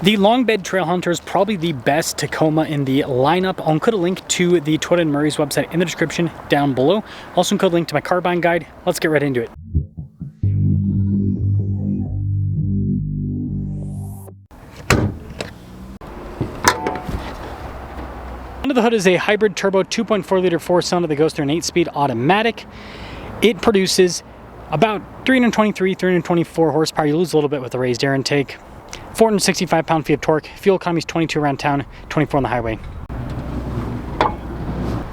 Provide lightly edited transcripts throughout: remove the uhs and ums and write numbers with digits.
The long bed Trailhunter is probably the best Tacoma in the lineup. I'll include a link to the Toyota and Murray's website in the description down below. Also include a link to my car buying guide. Let's get right into it. Under the hood is a hybrid turbo 2.4 liter 4-cylinder that goes through an 8-speed automatic. It produces about 323, 324 horsepower. You lose a little bit with the raised air intake. 465 pound-feet of torque. Fuel economy is 22 around town, 24 on the highway.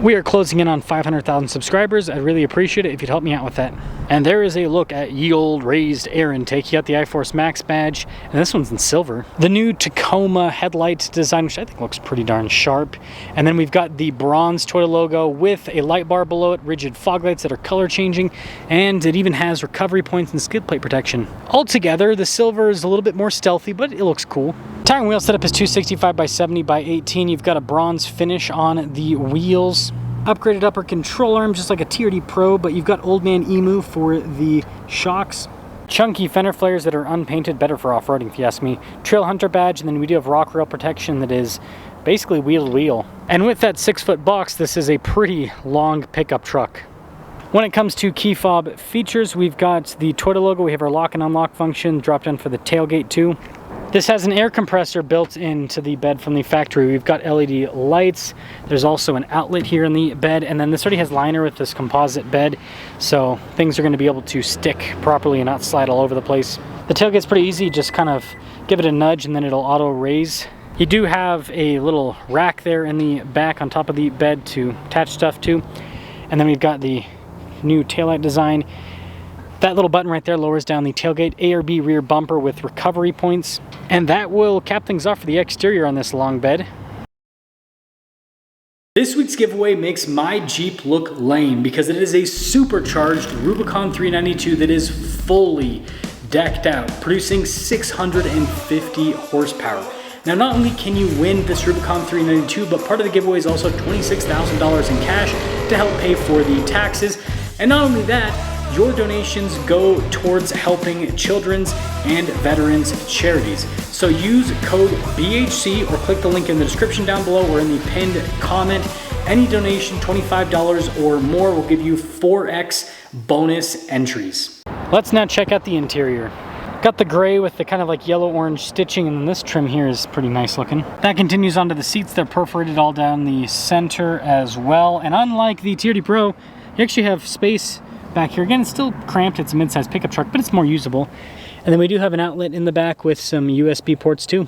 We are closing in on 500,000 subscribers. I'd really appreciate it if you'd help me out with that. And there is a look at ye old raised air intake. You got the iForce Max badge, and this one's in silver. The new Tacoma headlight design, which I think looks pretty darn sharp. And then we've got the bronze Toyota logo with a light bar below it, rigid fog lights that are color changing, and it even has recovery points and skid plate protection. Altogether, the silver is a little bit more stealthy, but it looks cool. Tire and wheel setup is 265 by 70 by 18. You've got a bronze finish on the wheels. Upgraded upper control arm, just like a TRD Pro, but you've got Old Man Emu for the shocks. Chunky fender flares that are unpainted, better for off-roading if you ask me. Trailhunter badge, and then we do have rock rail protection that is basically wheel to wheel. And with that 6-foot box, this is a pretty long pickup truck. When it comes to key fob features, we've got the Toyota logo. We have our lock and unlock function, drop down for the tailgate too. This has an air compressor built into the bed from the factory. We've got LED lights. There's also an outlet here in the bed, and then this already has liner with this composite bed, so things are going to be able to stick properly and not slide all over the place. The tailgate's pretty easy. Just kind of give it a nudge and then it'll auto raise. You do have a little rack there in the back on top of the bed to attach stuff to. And then we've got the new taillight design. That little button right there lowers down the tailgate A or B rear bumper with recovery points. And that will cap things off for the exterior on this long bed. This week's giveaway makes my Jeep look lame because it is a supercharged Rubicon 392 that is fully decked out, producing 650 horsepower. Now, not only can you win this Rubicon 392, but part of the giveaway is also $26,000 in cash to help pay for the taxes. And not only that, your donations go towards helping children's and veterans charities. So use code BHC or click the link in the description down below or in the pinned comment. Any donation, $25 or more, will give you 4x bonus entries. Let's now check out the interior. Got the gray with the kind of like yellow-orange stitching, and then this trim here is pretty nice looking. That continues onto the seats. They're perforated all down the center as well. And unlike the TRD Pro, you actually have space back here. Again, it's still cramped. It's a mid-size pickup truck, but it's more usable. And then we do have an outlet in the back with some USB ports too.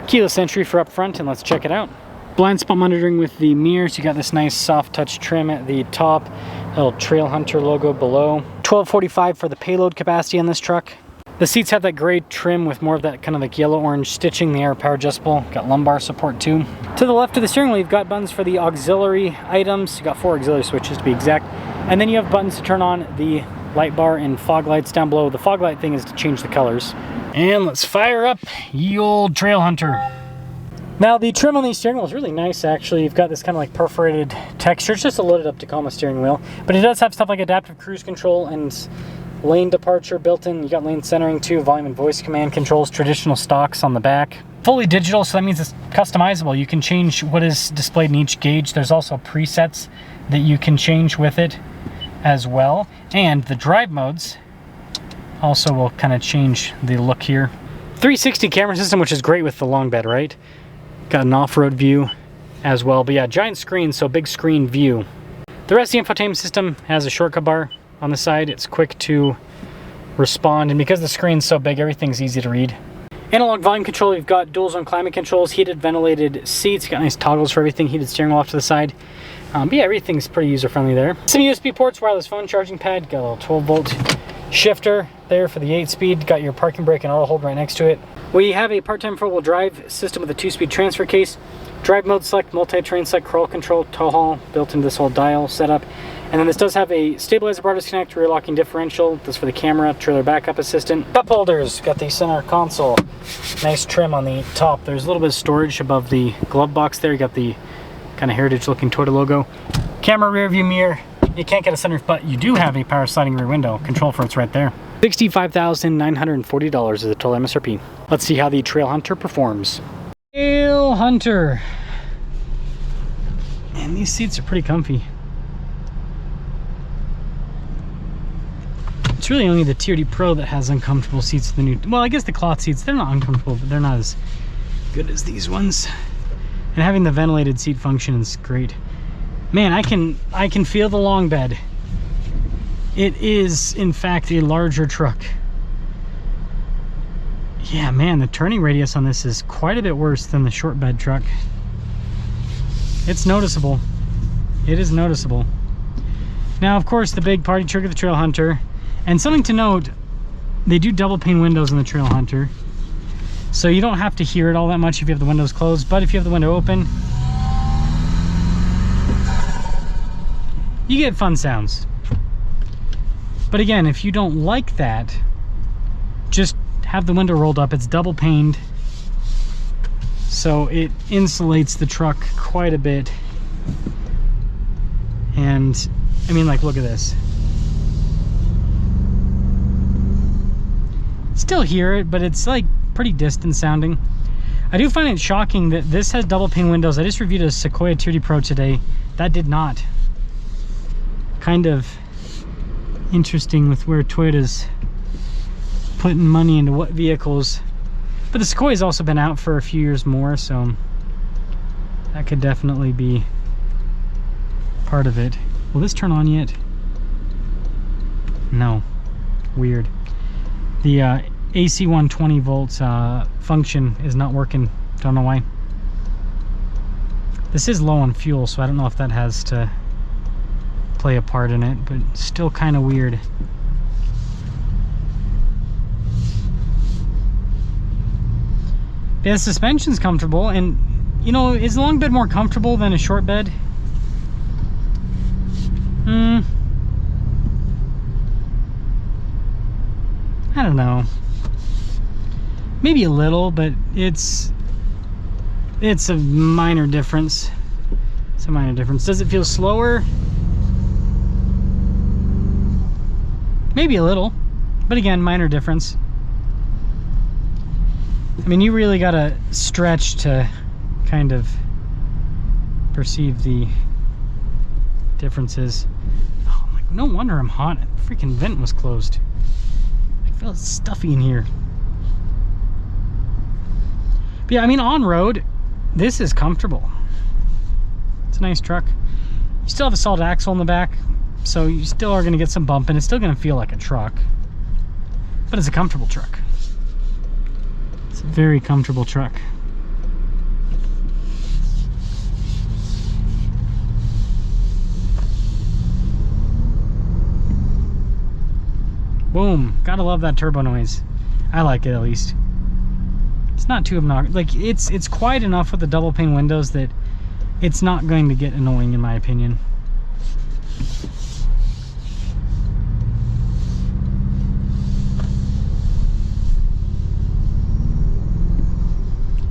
Keyless entry for up front, and let's check it out. Blind spot monitoring with the mirrors. You got this nice soft touch trim at the top. Little Trailhunter logo below. 1245 for the payload capacity on this truck. The seats have that gray trim with more of that kind of like yellow-orange stitching. The air power adjustable. Got lumbar support too. To the left of the steering wheel, you've got buttons for the auxiliary items. You got 4 auxiliary switches to be exact. And then you have buttons to turn on the light bar and fog lights down below. The fog light thing is to change the colors. And let's fire up ye old Trailhunter. Now, the trim on the steering wheel is really nice, actually. You've got this kind of like perforated texture. It's just a loaded up Tacoma steering wheel. But it does have stuff like adaptive cruise control and lane departure built in. You got lane centering too, volume and voice command controls, traditional stocks on the back. Fully digital, so that means it's customizable. You can change what is displayed in each gauge. There's also presets that you can change with it as well. And the drive modes also will kind of change the look here. 360 camera system, which is great with the long bed, right? Got an off-road view as well. But yeah, giant screen, so big screen view. The rest of the infotainment system has a shortcut bar on the side. It's quick to respond, and because the screen's so big, everything's easy to read. Analog volume control, you've got dual zone climate controls, heated ventilated seats, you got nice toggles for everything, heated steering wheel off to the side. But yeah, everything's pretty user-friendly there. Some USB ports, wireless phone charging pad, got a little 12-volt shifter there for the 8-speed, got your parking brake and auto hold right next to it. We have a part-time four-wheel drive system with a 2-speed transfer case, drive mode select, multi-terrain select, crawl control, tow haul, built into this whole dial setup. And then this does have a stabilizer bar disconnect, rear locking differential, this for the camera, trailer backup assistant. Cup holders, got the center console, nice trim on the top. There's a little bit of storage above the glove box there. You got the kind of heritage looking Toyota logo. Camera rear view mirror, you can't get a sunroof, but you do have a power sliding rear window. Control for it's right there. $65,940 is the total MSRP. Let's see how the Trailhunter performs. Trailhunter. And these seats are pretty comfy. It's really only the TRD Pro that has uncomfortable seats. The new, well, I guess the cloth seats, they're not uncomfortable, but they're not as good as these ones. And having the ventilated seat function is great. Man, I can feel the long bed. It is, in fact, a larger truck. Yeah, man, the turning radius on this is quite a bit worse than the short bed truck. It's noticeable. It is noticeable. Now, of course, the big party trick of the Trailhunter, and something to note, they do double pane windows in the Trailhunter, so you don't have to hear it all that much if you have the windows closed, but if you have the window open, you get fun sounds. But again, if you don't like that, just have the window rolled up. It's double paned, so it insulates the truck quite a bit. And I mean, like, look at this. Still hear it, but it's like pretty distant sounding. I do find it shocking that this has double pane windows. I just reviewed a Sequoia TRD Pro today. That did not. Kind of interesting with where Toyota's putting money into what vehicles. But the Sequoia's also been out for a few years more, so that could definitely be part of it. Will this turn on yet? No. Weird. The AC 120 volts function is not working. Don't know why. This is low on fuel, so I don't know if that has to play a part in it, but still kind of weird. Yeah, the suspension's comfortable, and you know, is a long bed more comfortable than a short bed? I don't know. Maybe a little, but it's a minor difference. It's a minor difference. Does it feel slower? Maybe a little, but again, minor difference. I mean, you really gotta stretch to kind of perceive the differences. Oh, I'm like, no wonder I'm hot. The freaking vent was closed. I felt stuffy in here. But yeah, I mean, on road, this is comfortable. It's a nice truck. You still have a solid axle in the back, so you still are going to get some bump, and it's still going to feel like a truck. But it's a comfortable truck. It's a very comfortable truck. Boom. Gotta love that turbo noise. I like it, at least. It's not too obnoxious. Like, it's quiet enough with the double pane windows that it's not going to get annoying, in my opinion.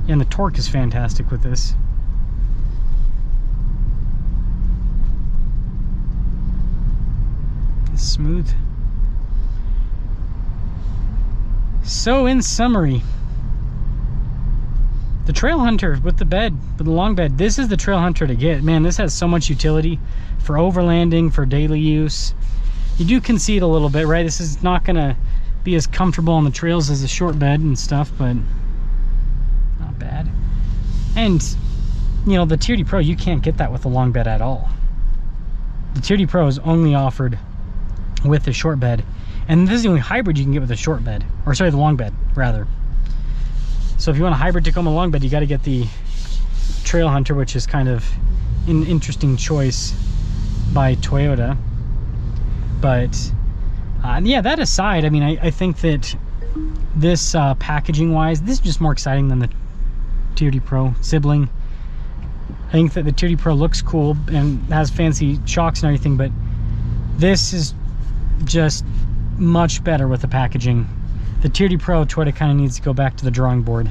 And the torque is fantastic with this. It's smooth. So in summary, the Trailhunter with the bed, with the long bed, this is the Trailhunter to get. Man, this has so much utility for overlanding, for daily use. You do concede a little bit, right? This is not gonna be as comfortable on the trails as a short bed and stuff, but not bad. And you know, the TRD Pro, you can't get that with a long bed at all. The TRD Pro is only offered with a short bed, and this is the only hybrid you can get with a short bed, or sorry, the long bed rather. So if you want a hybrid Tacoma long bed, you got to get the Trailhunter, which is kind of an interesting choice by Toyota. But yeah, that aside, I mean, I think that this packaging wise, this is just more exciting than the TRD Pro sibling. I think that the TRD Pro looks cool and has fancy shocks and everything, but this is just much better with the packaging. The TRD Pro, Toyota kind of needs to go back to the drawing board.